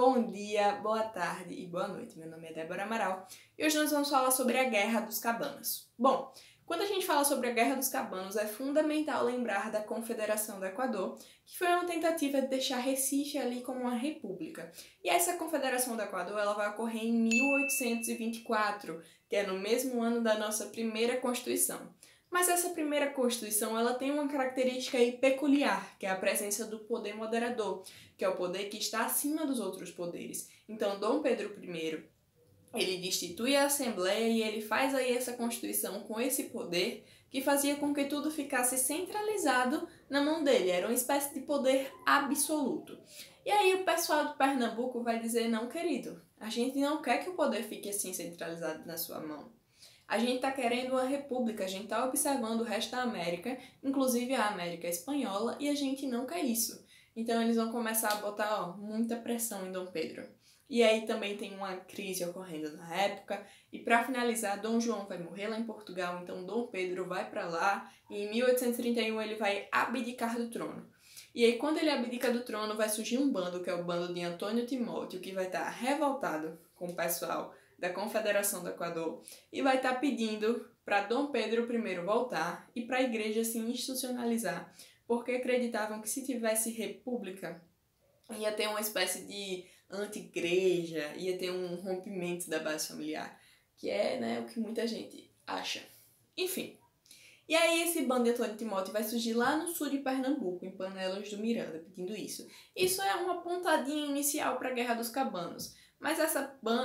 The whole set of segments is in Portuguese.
Bom dia, boa tarde e boa noite. Meu nome é Débora Amaral e hoje nós vamos falar sobre a Guerra dos Cabanos. Bom, quando a gente fala sobre a Guerra dos Cabanos, é fundamental lembrar da Confederação do Equador, que foi uma tentativa de deixar Recife ali como uma república. E essa Confederação do Equador ela vai ocorrer em 1824, que é no mesmo ano da nossa primeira Constituição. Mas essa primeira Constituição ela tem uma característica aí peculiar, que é a presença do poder moderador, que é o poder que está acima dos outros poderes. Então, Dom Pedro I, ele destitui a Assembleia e ele faz aí essa Constituição com esse poder que fazia com que tudo ficasse centralizado na mão dele. Era uma espécie de poder absoluto. E aí o pessoal de Pernambuco vai dizer, não, querido, a gente não quer que o poder fique assim centralizado na sua mão. A gente está querendo uma república, a gente está observando o resto da América, inclusive a América Espanhola, e a gente não quer isso. Então eles vão começar a botar muita pressão em Dom Pedro. E aí também tem uma crise ocorrendo na época, e para finalizar, Dom João vai morrer lá em Portugal, então Dom Pedro vai para lá, e em 1831 ele vai abdicar do trono. E aí quando ele abdica do trono, vai surgir um bando, que é o bando de Antônio Timóteo, que vai estar revoltado com o pessoal da Confederação do Equador e vai estar pedindo para Dom Pedro I voltar e para a igreja se institucionalizar, porque acreditavam que se tivesse república ia ter uma espécie de anti-igreja, ia ter um rompimento da base familiar, que é, né, o que muita gente acha. Enfim. E aí esse bando de Antônio Timóteo vai surgir lá no sul de Pernambuco, em Panelas do Miranda, pedindo isso. Isso é uma pontadinha inicial para a Guerra dos Cabanos. Mas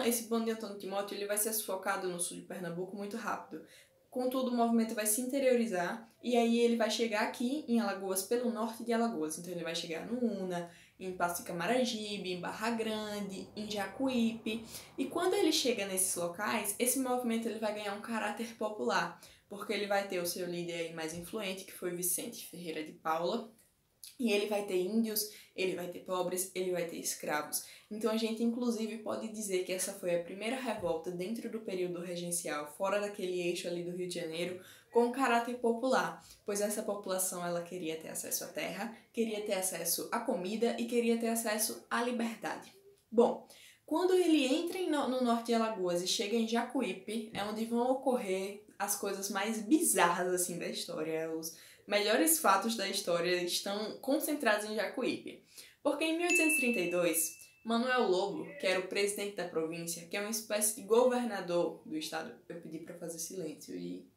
esse bando de Antônio Timóteo ele vai ser sufocado no sul de Pernambuco muito rápido. Contudo, o movimento vai se interiorizar e aí ele vai chegar aqui em Alagoas, pelo norte de Alagoas. Então ele vai chegar no Una, em Passo Camaragibe, em Barra Grande, em Jacuípe. E quando ele chega nesses locais, esse movimento ele vai ganhar um caráter popular, porque ele vai ter o seu líder aí mais influente, que foi Vicente Ferreira de Paula, e ele vai ter índios, ele vai ter pobres, ele vai ter escravos. Então a gente inclusive pode dizer que essa foi a primeira revolta dentro do período regencial, fora daquele eixo ali do Rio de Janeiro, com caráter popular, pois essa população ela queria ter acesso à terra, queria ter acesso à comida e queria ter acesso à liberdade. Bom, quando ele entra no norte de Alagoas e chega em Jacuípe, é onde vão ocorrer as coisas mais bizarras assim da história, os melhores fatos da história estão concentrados em Jacuípe. Porque em 1832, Manuel Lobo, que era o presidente da província, que é uma espécie de governador do estado, eu pedi para fazer silêncio e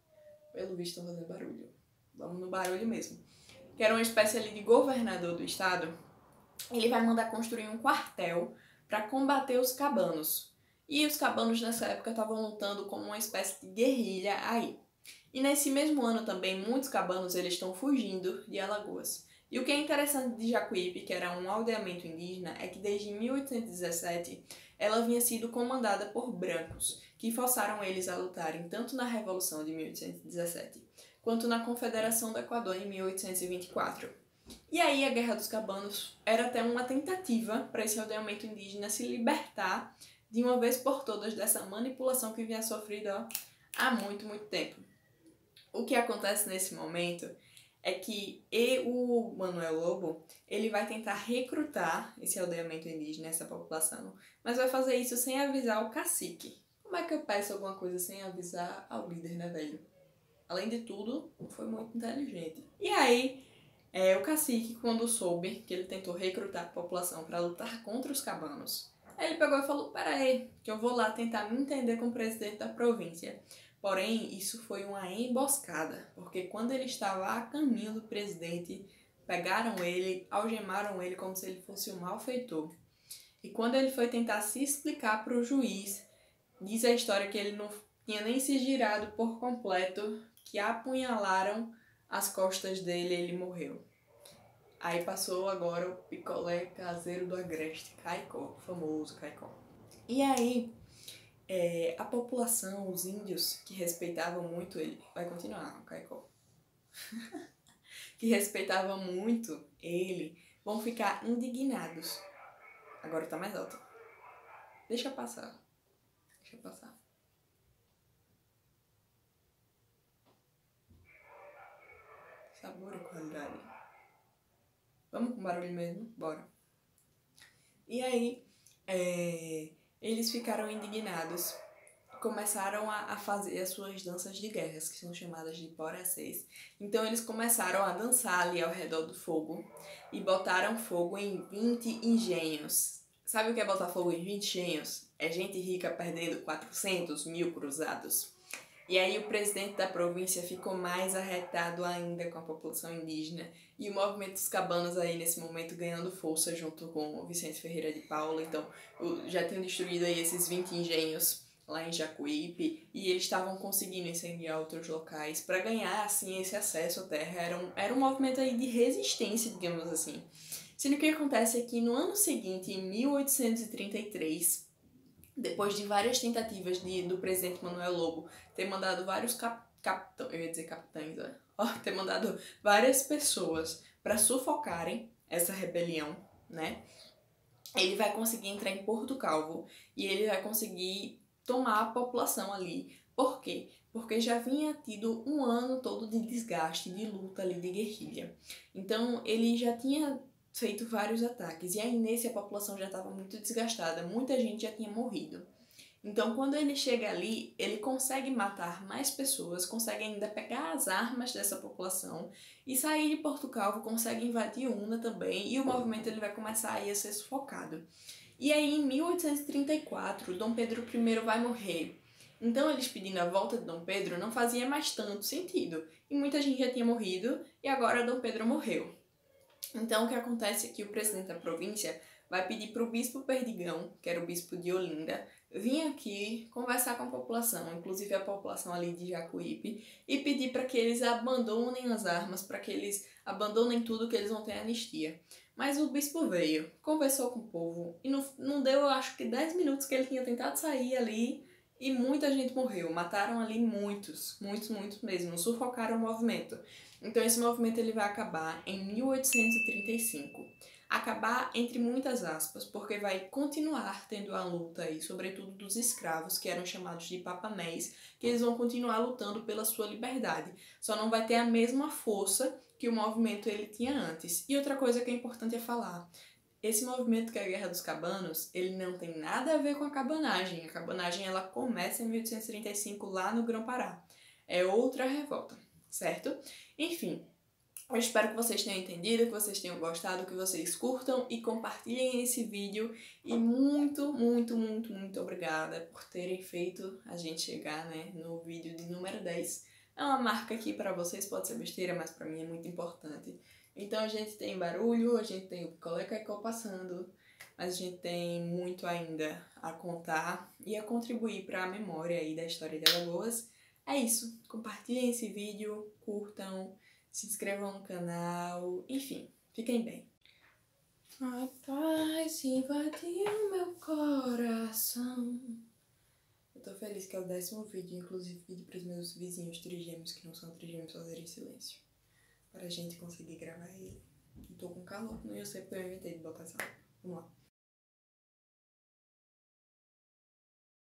pelo visto estão fazendo barulho. Vamos no barulho mesmo. Que era uma espécie ali de governador do estado, ele vai mandar construir um quartel para combater os cabanos. E os cabanos nessa época estavam lutando como uma espécie de guerrilha aí. E nesse mesmo ano também, muitos cabanos eles estão fugindo de Alagoas. E o que é interessante de Jacuípe, que era um aldeamento indígena, é que desde 1817 ela vinha sido comandada por brancos, que forçaram eles a lutarem tanto na Revolução de 1817, quanto na Confederação do Equador em 1824. E aí a Guerra dos Cabanos era até uma tentativa para esse aldeamento indígena se libertar de uma vez por todas dessa manipulação que vinha sofrendo há muito, muito tempo. O que acontece nesse momento é que o Manuel Lobo ele vai tentar recrutar esse aldeamento indígena, essa população, mas vai fazer isso sem avisar o cacique. Como é que eu peço alguma coisa sem avisar ao líder, né, velho? Além de tudo, foi muito inteligente. E aí, o cacique, quando soube que ele tentou recrutar a população para lutar contra os cabanos, ele pegou e falou, pera aí, que eu vou lá tentar me entender com o presidente da província. Porém, isso foi uma emboscada, porque quando ele estava a caminho do presidente, pegaram ele, algemaram ele como se ele fosse um malfeitor. E quando ele foi tentar se explicar para o juiz, diz a história que ele não tinha nem se girado por completo, que apunhalaram as costas dele e ele morreu. Aí passou agora o picolé caseiro do Agreste, Caicó, o famoso Caicó. E aí, a população, os índios que respeitavam muito ele, vai continuar, o Caicó, que respeitavam muito ele, vão ficar indignados. Agora tá mais alto. Deixa passar. Sabor e qualidade. Vamos com barulho mesmo? Bora. E aí, eles ficaram indignados. Começaram a fazer as suas danças de guerras, que são chamadas de poracês. Então eles começaram a dançar ali ao redor do fogo e botaram fogo em 20 engenhos. Sabe o que é botar fogo em 20 engenhos? É gente rica perdendo 400 mil cruzados. E aí o presidente da província ficou mais arretado ainda com a população indígena e o movimento dos cabanos aí nesse momento ganhando força junto com o Vicente Ferreira de Paula. Então já tinham destruído aí esses 20 engenhos lá em Jacuípe e eles estavam conseguindo incendiar outros locais para ganhar assim esse acesso à terra. Era um movimento aí de resistência, digamos assim. Sendo que o que acontece é que no ano seguinte, em 1833, depois de várias tentativas do presidente Manuel Lobo ter mandado vários capitães, ter mandado várias pessoas para sufocarem essa rebelião, né? Ele vai conseguir entrar em Porto Calvo e ele vai conseguir tomar a população ali. Por quê? Porque já vinha tido um ano todo de desgaste, de luta ali, de guerrilha. Então ele já tinha feito vários ataques e aí nesse a população já estava muito desgastada, muita gente já tinha morrido. Então quando ele chega ali, ele consegue matar mais pessoas, consegue ainda pegar as armas dessa população e sair de Porto Calvo, consegue invadir Una também e o movimento ele vai começar aí a ser sufocado. E aí em 1834, Dom Pedro I vai morrer. Então eles pedindo a volta de Dom Pedro não fazia mais tanto sentido. E muita gente já tinha morrido e agora Dom Pedro morreu. Então o que acontece é que o presidente da província vai pedir para o bispo Perdigão, que era o bispo de Olinda, vir aqui conversar com a população, inclusive a população ali de Jacuípe, e pedir para que eles abandonem as armas, para que eles abandonem tudo, que eles vão ter anistia. Mas o bispo veio, conversou com o povo, e não deu, eu acho que 10 minutos que ele tinha tentado sair ali, e muita gente morreu. Mataram ali muitos mesmo, sufocaram o movimento. Então esse movimento ele vai acabar em 1835. Acabar entre muitas aspas, porque vai continuar tendo a luta aí, sobretudo dos escravos, que eram chamados de papamés, que eles vão continuar lutando pela sua liberdade. Só não vai ter a mesma força que o movimento ele tinha antes. E outra coisa que é importante é falar, esse movimento que é a Guerra dos Cabanos, ele não tem nada a ver com a cabanagem. A cabanagem ela começa em 1835 lá no Grão-Pará. É outra revolta, certo? Enfim, eu espero que vocês tenham entendido, que vocês tenham gostado, que vocês curtam e compartilhem esse vídeo. E muito obrigada por terem feito a gente chegar, né, no vídeo de número 10. É uma marca aqui para vocês, pode ser besteira, mas para mim é muito importante. Então a gente tem barulho, a gente tem o Picolé Caicó passando, mas a gente tem muito ainda a contar e a contribuir para a memória aí da história de Alagoas. É isso, compartilhem esse vídeo, curtam, se inscrevam no canal, enfim, fiquem bem. A paz invadiu meu coração. Eu tô feliz que é o 10º vídeo, inclusive pedi pros meus vizinhos trigêmeos, que não são trigêmeos, fazerem silêncio, pra gente conseguir gravar ele. Eu tô com calor, não ia ser porque eu inventei de botar essa. Vamos lá.